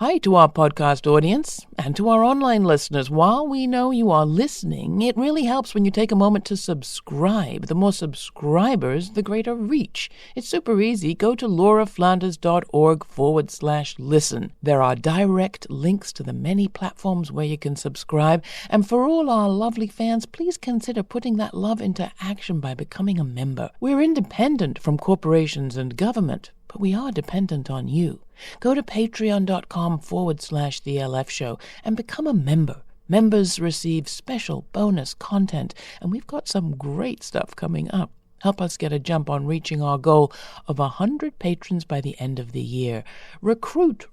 Hi to our podcast audience and to our online listeners. While we know you are listening, it really helps when you take a moment to subscribe. The more subscribers, the greater reach. It's super easy. Go to lauraflanders.org/listen. There are direct links to the many platforms where you can subscribe. And for all our lovely fans, please consider putting that love into action by becoming a member. We're independent from corporations and government, but we are dependent on you. Go to patreon.com/The LF Show and become a member. Members receive special bonus content, and we've got some great stuff coming up. Help us get a jump on reaching our goal of 100 patrons by the end of the year. Recruit.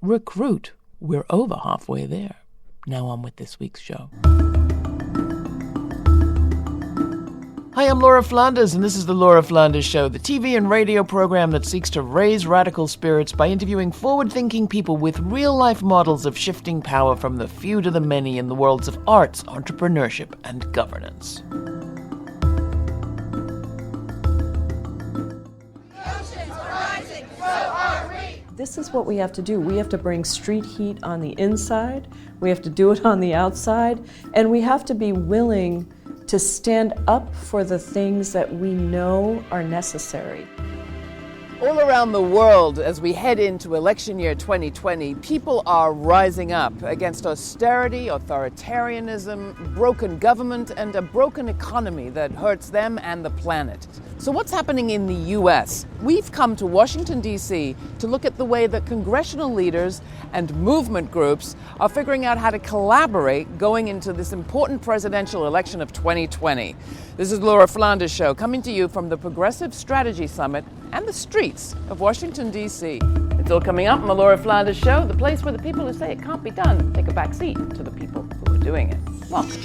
We're over halfway there. Now on with this week's show. Hi, I'm Laura Flanders, and this is The Laura Flanders Show, the TV and radio program that seeks to raise radical spirits by interviewing forward-thinking people with real-life models of shifting power from the few to the many in the worlds of arts, entrepreneurship, and governance. This is what we have to do. We have to bring street heat on the inside, we have to do it on the outside, and we have to be willing to stand up for the things that we know are necessary. All around the world, as we head into election year 2020, people are rising up against austerity, authoritarianism, broken government, and a broken economy that hurts them and the planet. So what's happening in the U.S.? We've come to Washington, D.C. to look at the way that congressional leaders and movement groups are figuring out how to collaborate going into this important presidential election of 2020. This is Laura Flanders Show, coming to you from the Progressive Strategy Summit and the streets of Washington, D.C. It's all coming up on the Laura Flanders Show, the place where the people who say it can't be done take a back seat to the people who are doing it. Welcome.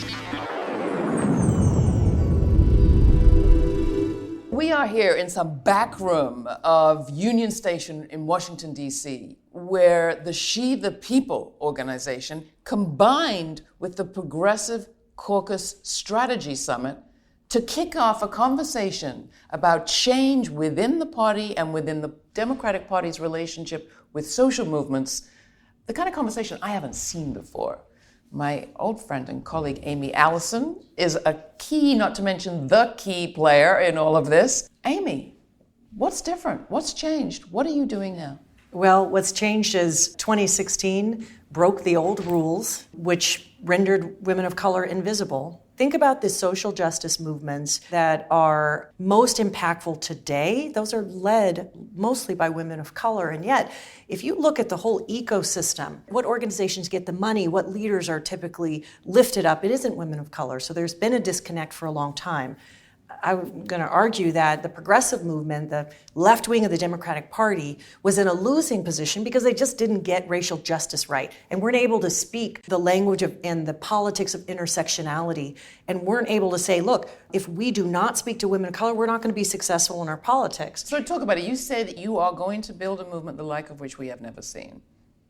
We are here in some back room of Union Station in Washington, D.C., where the She the People organization combined with the Progressive Caucus Strategy Summit to kick off a conversation about change within the party and within the Democratic Party's relationship with social movements, the kind of conversation I haven't seen before. My old friend and colleague Amy Allison is a key, not to mention the key player in all of this. Amy, what's different? What's changed? What are you doing now? Well, what's changed is 2016 broke the old rules, which rendered women of color invisible. Think about the social justice movements that are most impactful today. Those are led mostly by women of color. And yet, if you look at the whole ecosystem, what organizations get the money, what leaders are typically lifted up, it isn't women of color. So there's been a disconnect for a long time. I'm going to argue that the progressive movement, the left wing of the Democratic Party, was in a losing position because they just didn't get racial justice right and weren't able to speak the language of and the politics of intersectionality and weren't able to say, look, if we do not speak to women of color, we're not going to be successful in our politics. So talk about it. You say that you are going to build a movement the like of which we have never seen.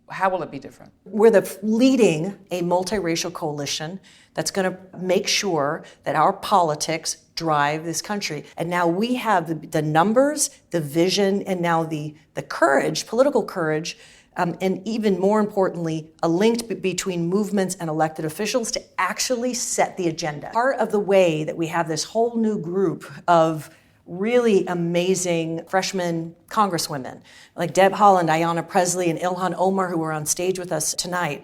How will it be different? We're leading a multiracial coalition that's going to make sure that our politics drive this country. And now we have the numbers, the vision, and now the courage, political courage, and even more importantly, a link between movements and elected officials to actually set the agenda. Part of the way that we have this whole new group of really amazing freshman congresswomen like Deb Haaland, Ayanna Pressley, and Ilhan Omar, who are on stage with us tonight,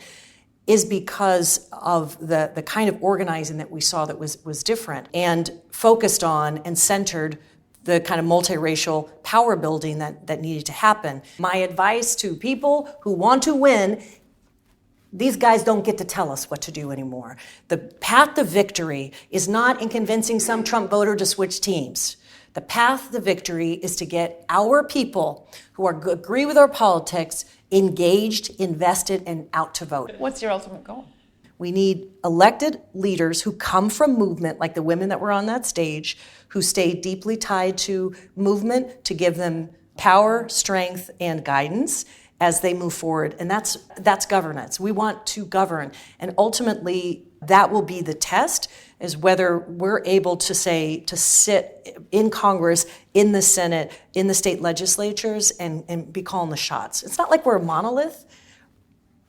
is because of the kind of organizing that we saw that was different and focused on and centered the kind of multiracial power building that needed to happen. My advice to people who want to win, these guys don't get to tell us what to do anymore. The path to victory is not in convincing some Trump voter to switch teams. The path to victory is to get our people who agree with our politics engaged, invested, and out to vote. What's your ultimate goal? We need elected leaders who come from movement, like the women that were on that stage, who stay deeply tied to movement to give them power, strength, and guidance as they move forward. And that's governance. We want to govern. And ultimately, that will be the test, is whether we're able to sit in Congress, in the Senate, in the state legislatures, and be calling the shots. It's not like we're a monolith.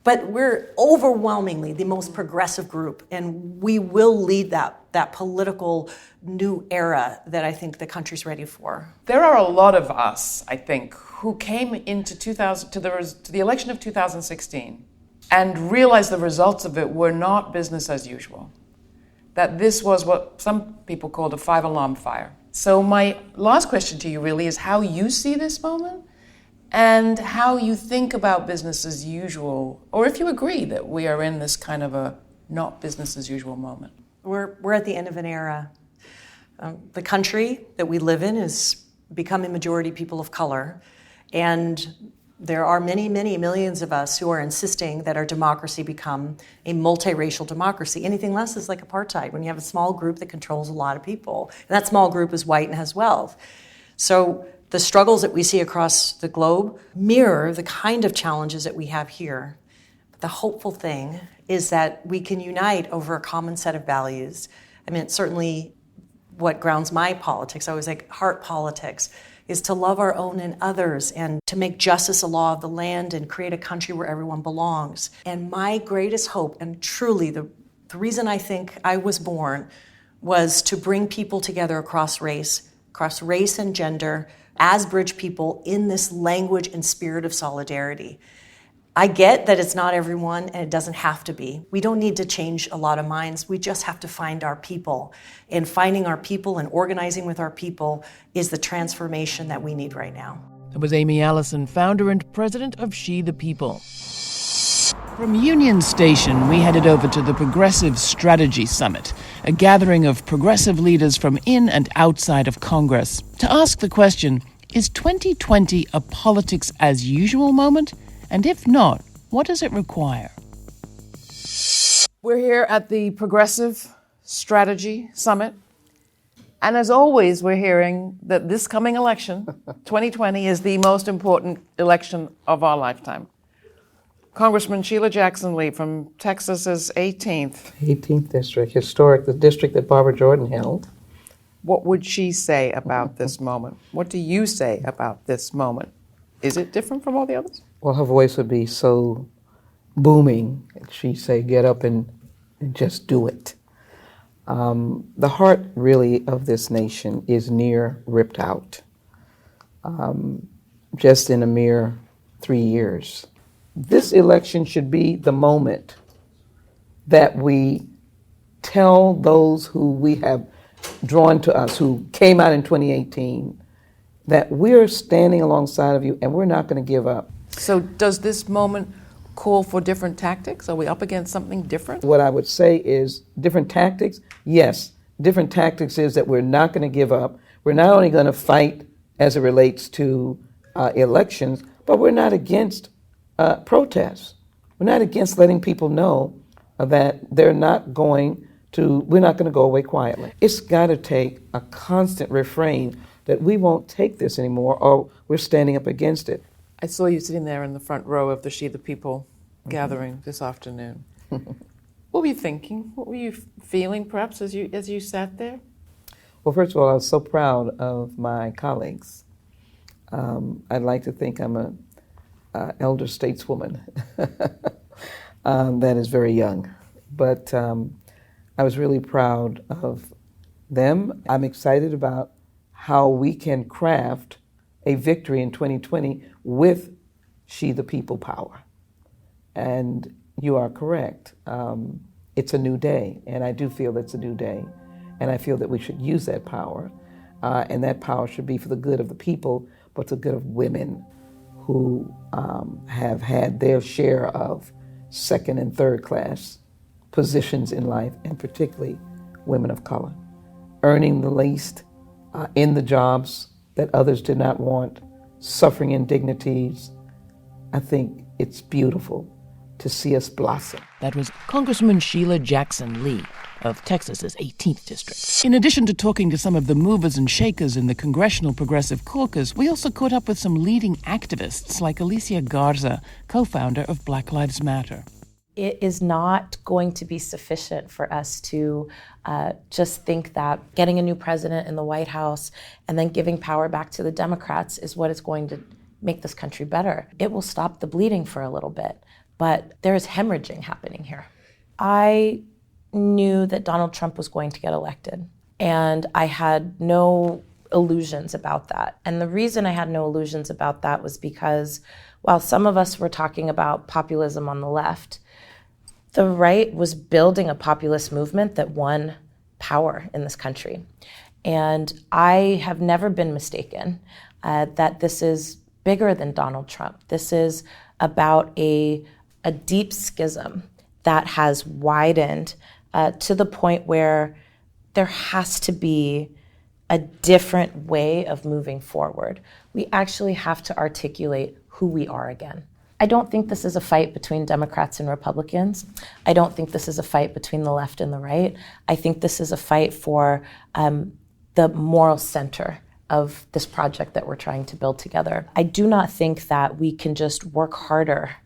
But we're overwhelmingly the most progressive group, and we will lead that political new era that I think the country's ready for. There are a lot of us, I think, who came into to the election of 2016 and realized the results of it were not business as usual. That this was what some people called a 5-alarm fire. So my last question to you really is how you see this moment and how you think about business as usual, or if you agree that we are in this kind of a not business as usual moment. We're at the end of an era. The country that we live in is becoming majority people of color, and there are many, many millions of us who are insisting that our democracy become a multiracial democracy. Anything less is like apartheid, when you have a small group that controls a lot of people, and that small group is white and has wealth. So the struggles that we see across the globe mirror the kind of challenges that we have here. But the hopeful thing is that we can unite over a common set of values. I mean, it's certainly what grounds my politics. I always like heart politics is to love our own and others and to make justice a law of the land and create a country where everyone belongs. And my greatest hope, and truly the reason I think I was born, was to bring people together across race and gender, as bridge people in this language and spirit of solidarity. I get that it's not everyone and it doesn't have to be. We don't need to change a lot of minds. We just have to find our people. And finding our people and organizing with our people is the transformation that we need right now. That was Amy Allison, founder and president of She the People. From Union Station, we headed over to the Progressive Strategy Summit, a gathering of progressive leaders from in and outside of Congress, to ask the question, is 2020 a politics as usual moment? And if not, what does it require? We're here at the Progressive Strategy Summit. And as always, we're hearing that this coming election, 2020, is the most important election of our lifetime. Congressman Sheila Jackson Lee from Texas's 18th District, historic, the district that Barbara Jordan held. What would she say about this moment? What do you say about this moment? Is it different from all the others? Well, her voice would be so booming. She'd say, get up and just do it. The heart, really, of this nation is near ripped out, just in a mere 3 years. This election should be the moment that we tell those who we have drawn to us, who came out in 2018, that we're standing alongside of you and we're not going to give up. So does this moment call for different tactics? Are we up against something different? What I would say is different tactics. Yes, different tactics is that we're not going to give up. We're not only going to fight as it relates to elections, but we're not against protests. We're not against letting people know that we're not going to go away quietly. It's got to take a constant refrain that we won't take this anymore, or we're standing up against it. I saw you sitting there in the front row of the She the People gathering this afternoon. What were you thinking? What were you feeling, perhaps, as you sat there? Well, first of all, I was so proud of my colleagues. I'd like to think I'm an elder stateswoman that is very young. But I was really proud of them. I'm excited about how we can craft a victory in 2020 with She the People power. And you are correct. It's a new day, and I do feel it's a new day. And I feel that we should use that power, and that power should be for the good of the people, but the good of women who have had their share of second and third class positions in life, and particularly women of color, earning the least in the jobs that others did not want, suffering indignities. I think it's beautiful to see us blossom. That was Congresswoman Sheila Jackson Lee of Texas's 18th District. In addition to talking to some of the movers and shakers in the Congressional Progressive Caucus, we also caught up with some leading activists like Alicia Garza, co-founder of Black Lives Matter. It is not going to be sufficient for us to just think that getting a new president in the White House and then giving power back to the Democrats is what is going to make this country better. It will stop the bleeding for a little bit, but there is hemorrhaging happening here. I knew that Donald Trump was going to get elected, and I had no illusions about that. And the reason I had no illusions about that was because while some of us were talking about populism on the left, the right was building a populist movement that won power in this country. And I have never been mistaken that this is bigger than Donald Trump. This is about a deep schism that has widened to the point where there has to be a different way of moving forward. We actually have to articulate who we are again. I don't think this is a fight between Democrats and Republicans. I don't think this is a fight between the left and the right. I think this is a fight for the moral center of this project that we're trying to build together. I do not think that we can just work harder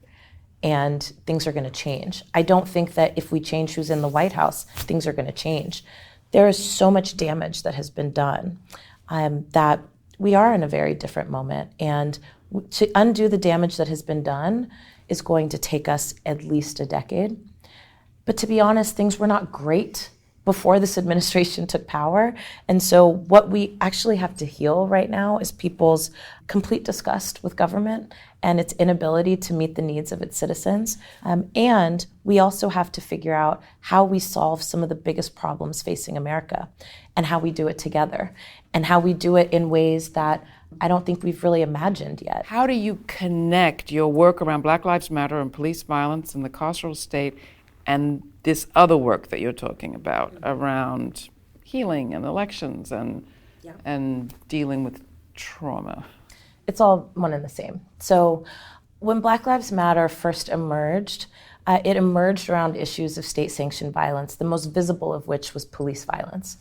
and things are going to change. I don't think that if we change who's in the White House, things are going to change. There is so much damage that has been done that we are in a very different moment. And to undo the damage that has been done is going to take us at least a decade. But to be honest, things were not great before this administration took power. And so what we actually have to heal right now is people's complete disgust with government and its inability to meet the needs of its citizens. And we also have to figure out how we solve some of the biggest problems facing America and how we do it together and how we do it in ways that I don't think we've really imagined yet. How do you connect your work around Black Lives Matter and police violence in the carceral state and this other work that you're talking about around healing and elections and dealing with trauma? It's all one and the same. So when Black Lives Matter first emerged, it emerged around issues of state-sanctioned violence, the most visible of which was police violence.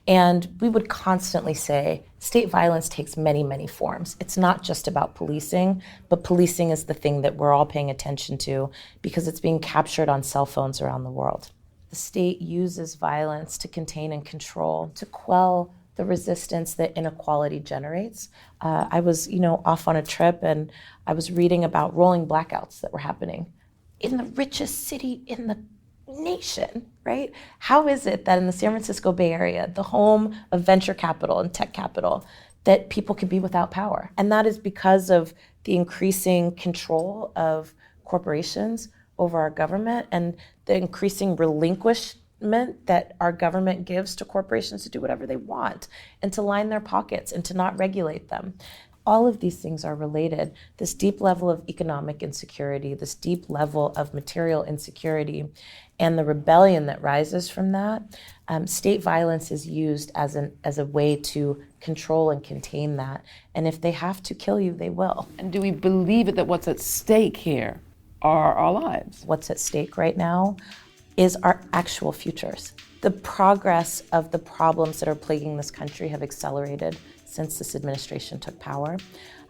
And we would constantly say, state violence takes many, many forms. It's not just about policing, but policing is the thing that we're all paying attention to because it's being captured on cell phones around the world. The state uses violence to contain and control, to quell the resistance that inequality generates. I was, off on a trip and I was reading about rolling blackouts that were happening in the richest city in the nation, right? How is it that in the San Francisco Bay Area, the home of venture capital and tech capital, that people can be without power? And that is because of the increasing control of corporations over our government and the increasing relinquishment that our government gives to corporations to do whatever they want and to line their pockets and to not regulate them. All of these things are related. This deep level of economic insecurity, this deep level of material insecurity, and the rebellion that rises from that, state violence is used as a way to control and contain that. And if they have to kill you, they will. And do we believe it that what's at stake here are our lives? What's at stake right now is our actual futures. The progress of the problems that are plaguing this country have accelerated since this administration took power.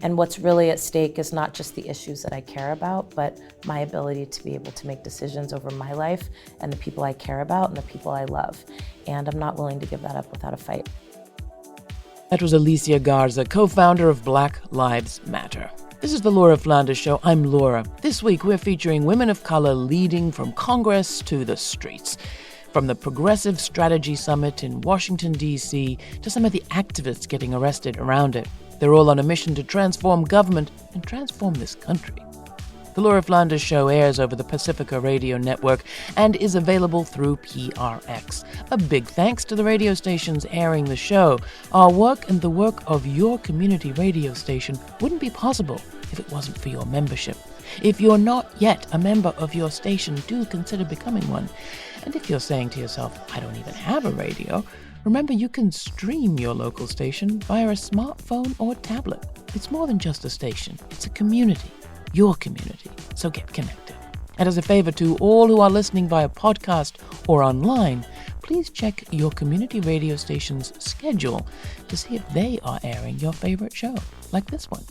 And what's really at stake is not just the issues that I care about, but my ability to be able to make decisions over my life and the people I care about and the people I love. And I'm not willing to give that up without a fight. That was Alicia Garza, co-founder of Black Lives Matter. This is the Laura Flanders Show. I'm Laura. This week we're featuring women of color leading from Congress to the streets. From the Progressive Strategy Summit in Washington, D.C., to some of the activists getting arrested around it. They're all on a mission to transform government and transform this country. The Laura Flanders Show airs over the Pacifica Radio Network and is available through PRX. A big thanks to the radio stations airing the show. Our work and the work of your community radio station wouldn't be possible if it wasn't for your membership. If you're not yet a member of your station, do consider becoming one. And if you're saying to yourself, I don't even have a radio, remember you can stream your local station via a smartphone or tablet. It's more than just a station. It's a community, your community. So get connected. And as a favor to all who are listening via podcast or online, please check your community radio station's schedule to see if they are airing your favorite show, like this one.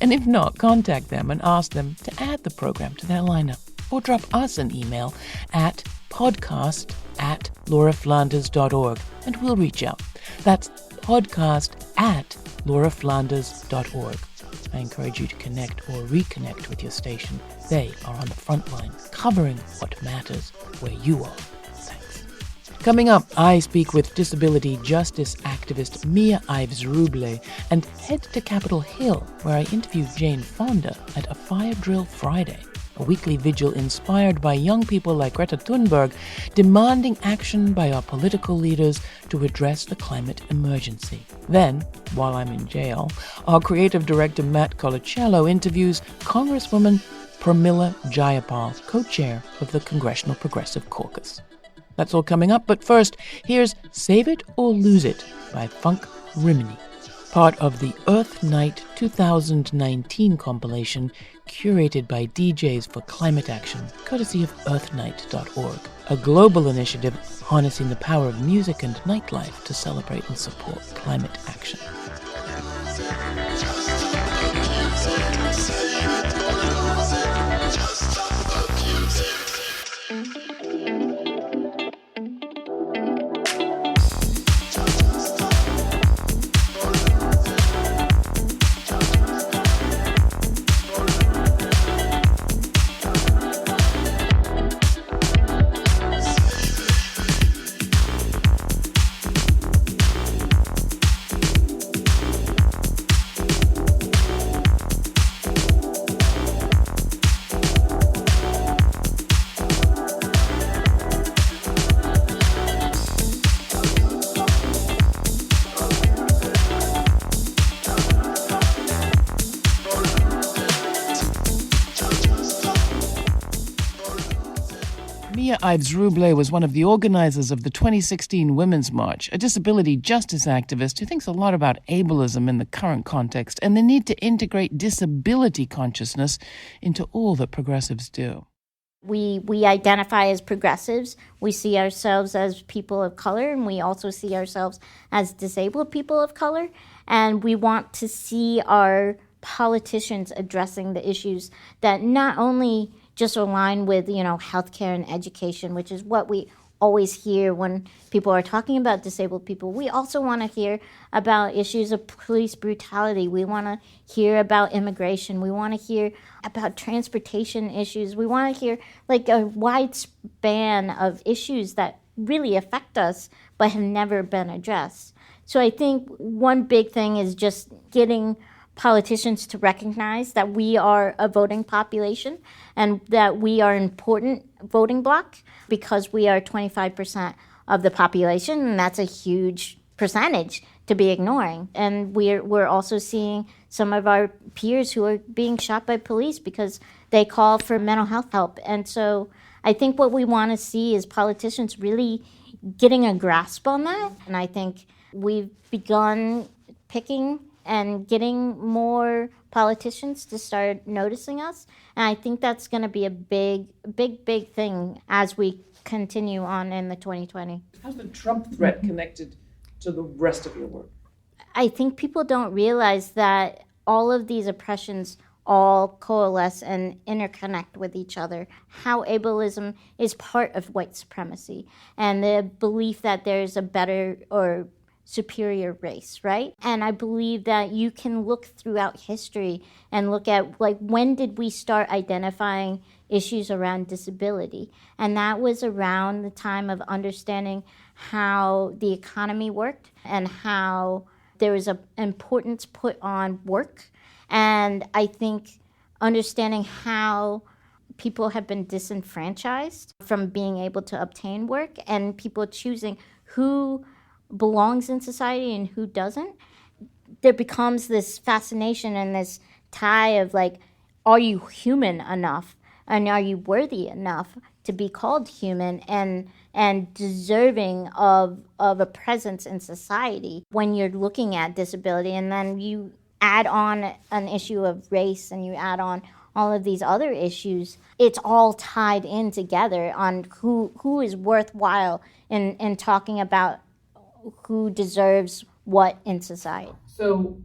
And if not, contact them and ask them to add the program to their lineup. Or drop us an email at podcast@lauraflanders.org and we'll reach out. That's podcast@lauraflanders.org. I encourage you to connect or reconnect with your station. They are on the front line, covering what matters where you are. Thanks. Coming up, I speak with disability justice activist Mia Ives-Ruble and head to Capitol Hill, where I interview Jane Fonda at a Fire Drill Friday, a weekly vigil inspired by young people like Greta Thunberg demanding action by our political leaders to address the climate emergency. Then, while I'm in jail, our creative director Matt Colicello interviews Congresswoman Pramila Jayapal, co-chair of the Congressional Progressive Caucus. That's all coming up, but first, here's Save It or Lose It by Funk Rimini, part of the Earth Night 2019 compilation curated by DJs for Climate Action, courtesy of earthnight.org, a global initiative harnessing the power of music and nightlife to celebrate and support climate action. Mia Ives-Ruble was one of the organizers of the 2016 Women's March, a disability justice activist who thinks a lot about ableism in the current context and the need to integrate disability consciousness into all that progressives do. We identify as progressives. We see ourselves as people of color, and we also see ourselves as disabled people of color. And we want to see our politicians addressing the issues that not only just align with, healthcare and education, which is what we always hear when people are talking about disabled people. We also want to hear about issues of police brutality. We want to hear about immigration. We want to hear about transportation issues. We want to hear a wide span of issues that really affect us but have never been addressed. So I think one big thing is just getting politicians to recognize that we are a voting population and that we are an important voting bloc because we are 25% of the population, and that's a huge percentage to be ignoring. And we're also seeing some of our peers who are being shot by police because they call for mental health help. And so I think what we want to see is politicians really getting a grasp on that. And I think we've begun picking and getting more politicians to start noticing us. And I think that's going to be a big thing as we continue on in the 2020. How's the Trump threat connected to the rest of your work? I think people don't realize that all of these oppressions all coalesce and interconnect with each other. How ableism is part of white supremacy and the belief that there's a better or superior race, right? And I believe that you can look throughout history and look at when did we start identifying issues around disability? And that was around the time of understanding how the economy worked and how there was an importance put on work. And I think understanding how people have been disenfranchised from being able to obtain work and people choosing who belongs in society and who doesn't, there becomes this fascination and this tie of are you human enough and are you worthy enough to be called human and deserving of a presence in society when you're looking at disability. And then you add on an issue of race and you add on all of these other issues. It's all tied in together on who is worthwhile in talking about who deserves what in society. So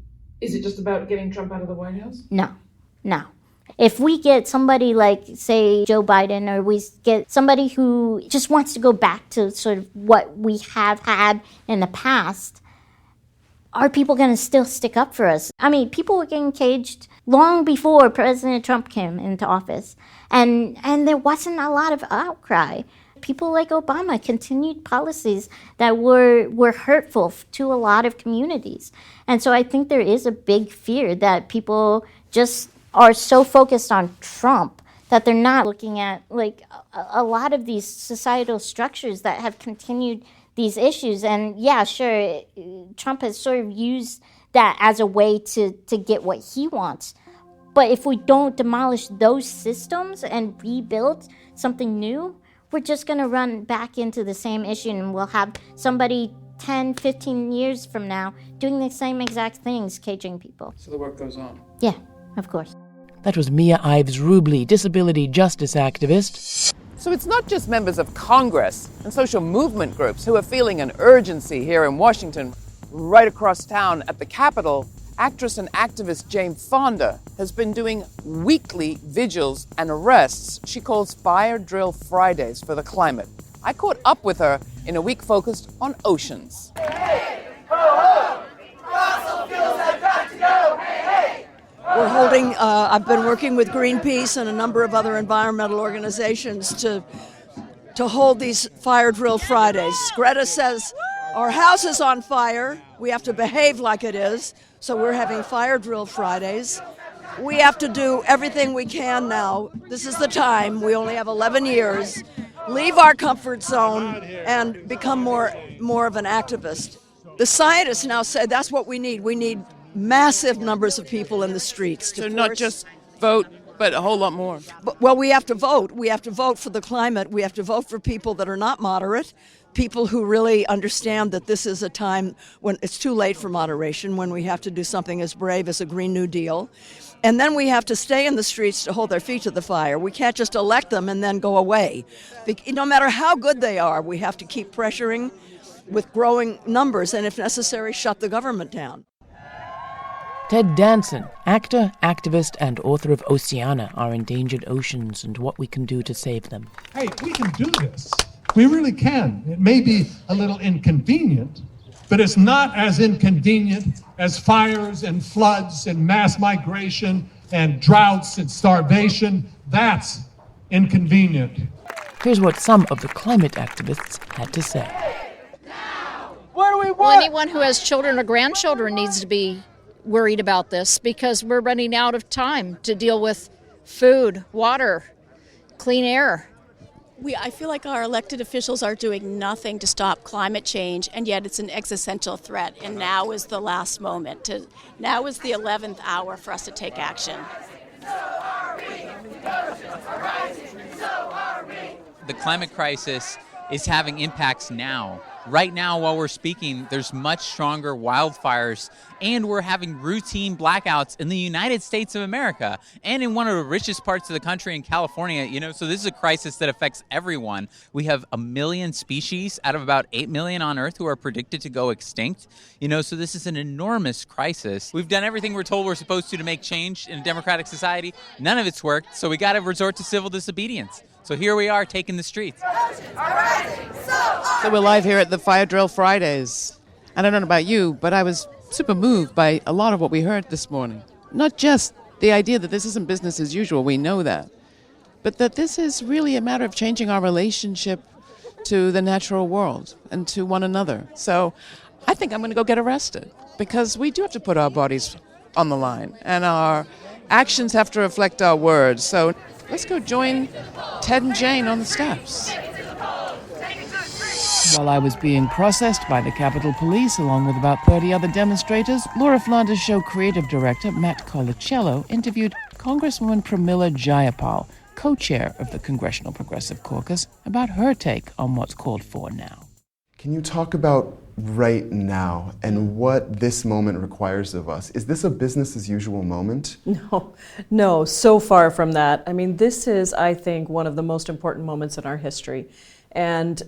is it just about getting Trump out of the White House? No. If we get somebody like, say, Joe Biden, or we get somebody who just wants to go back to sort of what we have had in the past, are people going to still stick up for us? I mean, people were getting caged long before President Trump came into office, and there wasn't a lot of outcry. People like Obama continued policies that were hurtful to a lot of communities. And so I think there is a big fear that people just are so focused on Trump that they're not looking at like a lot of these societal structures that have continued these issues. And yeah, sure, Trump has sort of used that as a way to get what he wants. But if we don't demolish those systems and rebuild something new, we're just going to run back into the same issue, and we'll have somebody 10, 15 years from now doing the same exact things, caging people. So the work goes on. Yeah, of course. That was Mia Ives Rubley, disability justice activist. So it's not just members of Congress and social movement groups who are feeling an urgency here in Washington. Right across town at the Capitol, actress and activist Jane Fonda has been doing weekly vigils and arrests she calls Fire Drill Fridays for the climate. I caught up with her in a week focused on oceans. We're holding, I've been working with Greenpeace and a number of other environmental organizations to hold these Fire Drill Fridays. Greta says our house is on fire, we have to behave like it is, so we're having Fire Drill Fridays. We have to do everything we can now. This is the time, we only have 11 years. Leave our comfort zone and become more of an activist. The scientists now say that's what we need. We need massive numbers of people in the streets. So not just vote, but a whole lot more. Well, we have to vote. We have to vote for the climate. We have to vote for people that are not moderate, people who really understand that this is a time when it's too late for moderation, when we have to do something as brave as a Green New Deal. And then we have to stay in the streets to hold their feet to the fire. We can't just elect them and then go away. No matter how good they are, we have to keep pressuring with growing numbers and, if necessary, shut the government down. Ted Danson, actor, activist, and author of Oceana, Our Endangered Oceans and What We Can Do to Save Them. Hey, we can do this. We really can. It may be a little inconvenient, but it's not as inconvenient as fires and floods and mass migration and droughts and starvation. That's inconvenient. Here's what some of the climate activists had to say. What do we want? Well, anyone who has children or grandchildren needs to be worried about this because we're running out of time to deal with food, water, clean air. I feel like our elected officials are doing nothing to stop climate change, and yet it's an existential threat. And now is the last moment. Now is the 11th hour for us to take action. The climate crisis is having impacts now. Right now, while we're speaking, there's much stronger wildfires, and we're having routine blackouts in the United States of America and in one of the richest parts of the country in California. So this is a crisis that affects everyone. We have 1 million species out of about 8 million on Earth who are predicted to go extinct. So this is an enormous crisis. We've done everything we're told we're supposed to make change in a democratic society. None of it's worked, so we got to resort to civil disobedience. So here we are taking the streets. So we're live here at the Fire Drill Fridays. And I don't know about you, but I was super moved by a lot of what we heard this morning. Not just the idea that this isn't business as usual, we know that, but that this is really a matter of changing our relationship to the natural world and to one another. So I think I'm going to go get arrested because we do have to put our bodies on the line and our actions have to reflect our words. So let's go join Ted and Jane on the steps. While I was being processed by the Capitol Police along with about 30 other demonstrators, Laura Flanders' show creative director Matt Colicello interviewed Congresswoman Pramila Jayapal, co-chair of the Congressional Progressive Caucus, about her take on what's called for now. Can you talk about right now and what this moment requires of us? Is this a business as usual moment? No, so far from that. I mean, this is, I think, one of the most important moments in our history. And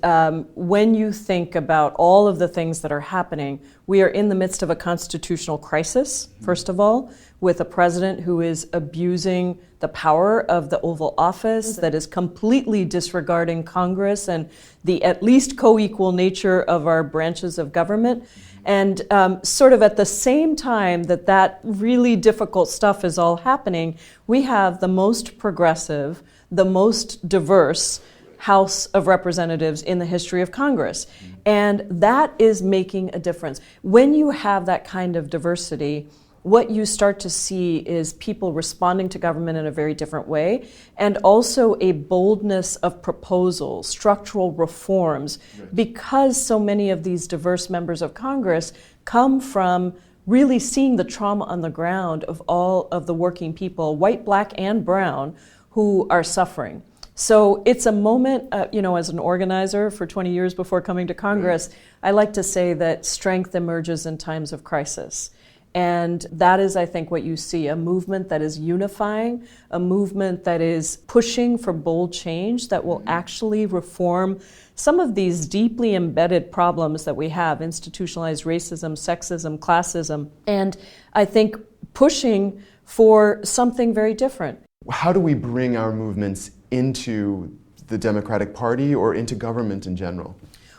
when you think about all of the things that are happening, we are in the midst of a constitutional crisis, first of all, with a president who is abusing the power of the Oval Office, that is completely disregarding Congress and the at least co-equal nature of our branches of government. And sort of at the same time that really difficult stuff is all happening, we have the most progressive, the most diverse House of Representatives in the history of Congress. And that is making a difference. When you have that kind of diversity, what you start to see is people responding to government in a very different way, and also a boldness of proposals, structural reforms, because so many of these diverse members of Congress come from really seeing the trauma on the ground of all of the working people, white, black, and brown, who are suffering. So it's a moment, as an organizer for 20 years before coming to Congress, I like to say that strength emerges in times of crisis. And that is, I think, what you see, a movement that is unifying, a movement that is pushing for bold change that will actually reform some of these deeply embedded problems that we have, institutionalized racism, sexism, classism, and I think pushing for something very different. How do we bring our movements into the Democratic Party or into government in general?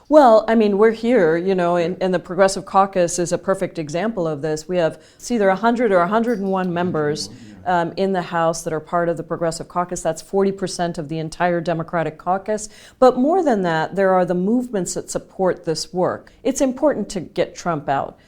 Well, I mean, we're here, and the Progressive Caucus is a perfect example of this. We have either 100 or 101 members in the House that are part of the Progressive Caucus. That's 40% of the entire Democratic Caucus. But more than that, there are the movements that support this work. It's important to get Trump out.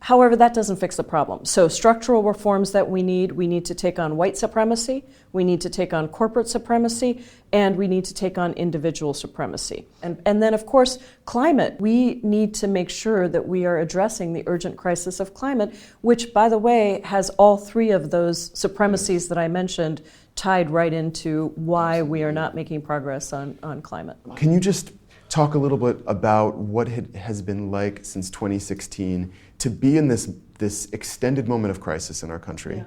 However, that doesn't fix the problem. So structural reforms that we need to take on white supremacy, we need to take on corporate supremacy, and we need to take on individual supremacy. And then, of course, climate. We need to make sure that we are addressing the urgent crisis of climate, which, by the way, has all three of those supremacies that I mentioned tied right into why we are not making progress on climate. Can you just talk a little bit about what it has been like since 2016 to be in this extended moment of crisis in our country,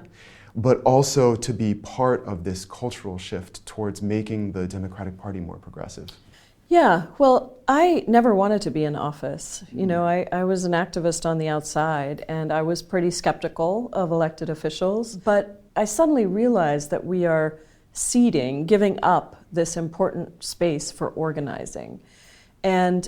but also to be part of this cultural shift towards making the Democratic Party more progressive? Yeah, well, I never wanted to be in office. I was an activist on the outside, and I was pretty skeptical of elected officials, but I suddenly realized that we are giving up this important space for organizing. And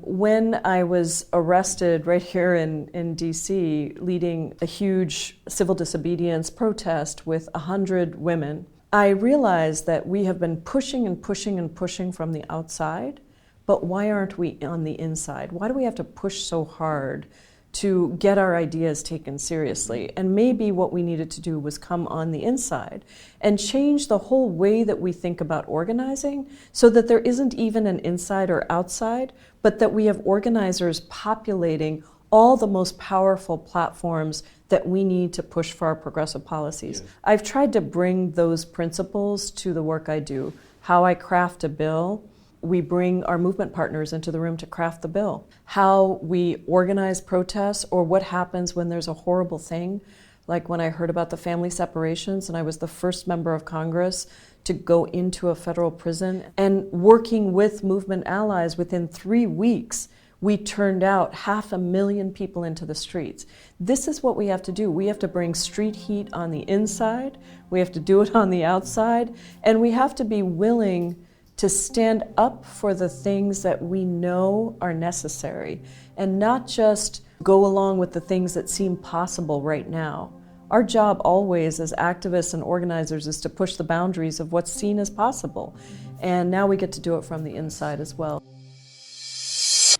when I was arrested right here in D.C., leading a huge civil disobedience protest with 100 women, I realized that we have been pushing and pushing and pushing from the outside, but why aren't we on the inside? Why do we have to push so hard to get our ideas taken seriously? And maybe what we needed to do was come on the inside and change the whole way that we think about organizing so that there isn't even an inside or outside, but that we have organizers populating all the most powerful platforms that we need to push for our progressive policies. Yeah. I've tried to bring those principles to the work I do, how I craft a bill. We bring our movement partners into the room to craft the bill. How we organize protests, or what happens when there's a horrible thing, like when I heard about the family separations and I was the first member of Congress to go into a federal prison. And working with movement allies, within 3 weeks, we turned out 500,000 people into the streets. This is what we have to do. We have to bring street heat on the inside, we have to do it on the outside, and we have to be willing to stand up for the things that we know are necessary and not just go along with the things that seem possible right now. Our job always as activists and organizers is to push the boundaries of what's seen as possible. And now we get to do it from the inside as well.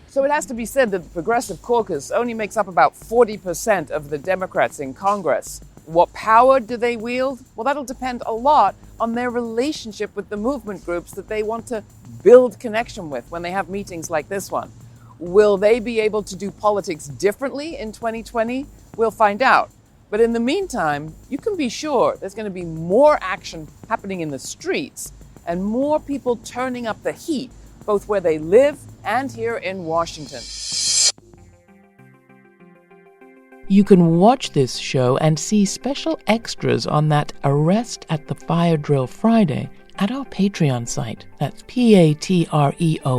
So it has to be said that the Progressive Caucus only makes up about 40% of the Democrats in Congress. What power do they wield? Well, that'll depend a lot on their relationship with the movement groups that they want to build connection with when they have meetings like this one. Will they be able to do politics differently in 2020? We'll find out. But in the meantime, you can be sure there's going to be more action happening in the streets and more people turning up the heat, both where they live and here in Washington. You can watch this show and see special extras on that Arrest at the Fire Drill Friday at our Patreon site. That's patreon.com/The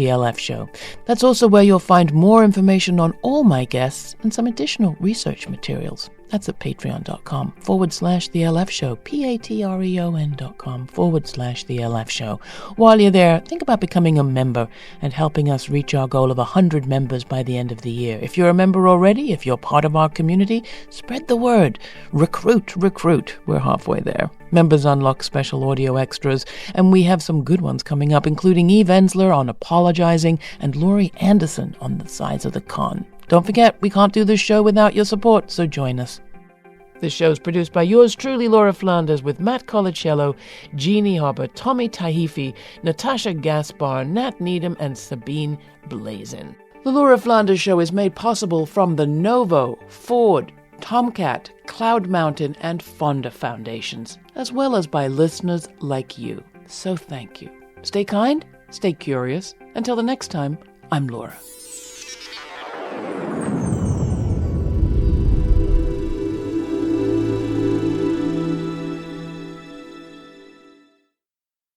LF Show. That's also where you'll find more information on all my guests and some additional research materials. That's at patreon.com/The LF Show, patreon.com/The LF Show. While you're there, think about becoming a member and helping us reach our goal of 100 members by the end of the year. If you're a member already, if you're part of our community, spread the word. Recruit. We're halfway there. Members unlock special audio extras, and we have some good ones coming up, including Eve Ensler on apologizing and Laurie Anderson on the size of the con. Don't forget, we can't do this show without your support, so join us. This show is produced by yours truly, Laura Flanders, with Matt Colicello, Jeannie Hopper, Tommy Tahifi, Natasha Gaspar, Nat Needham, and Sabine Blazin. The Laura Flanders Show is made possible from the Novo, Ford, Tomcat, Cloud Mountain, and Fonda Foundations, as well as by listeners like you. So thank you. Stay kind, stay curious. Until the next time, I'm Laura.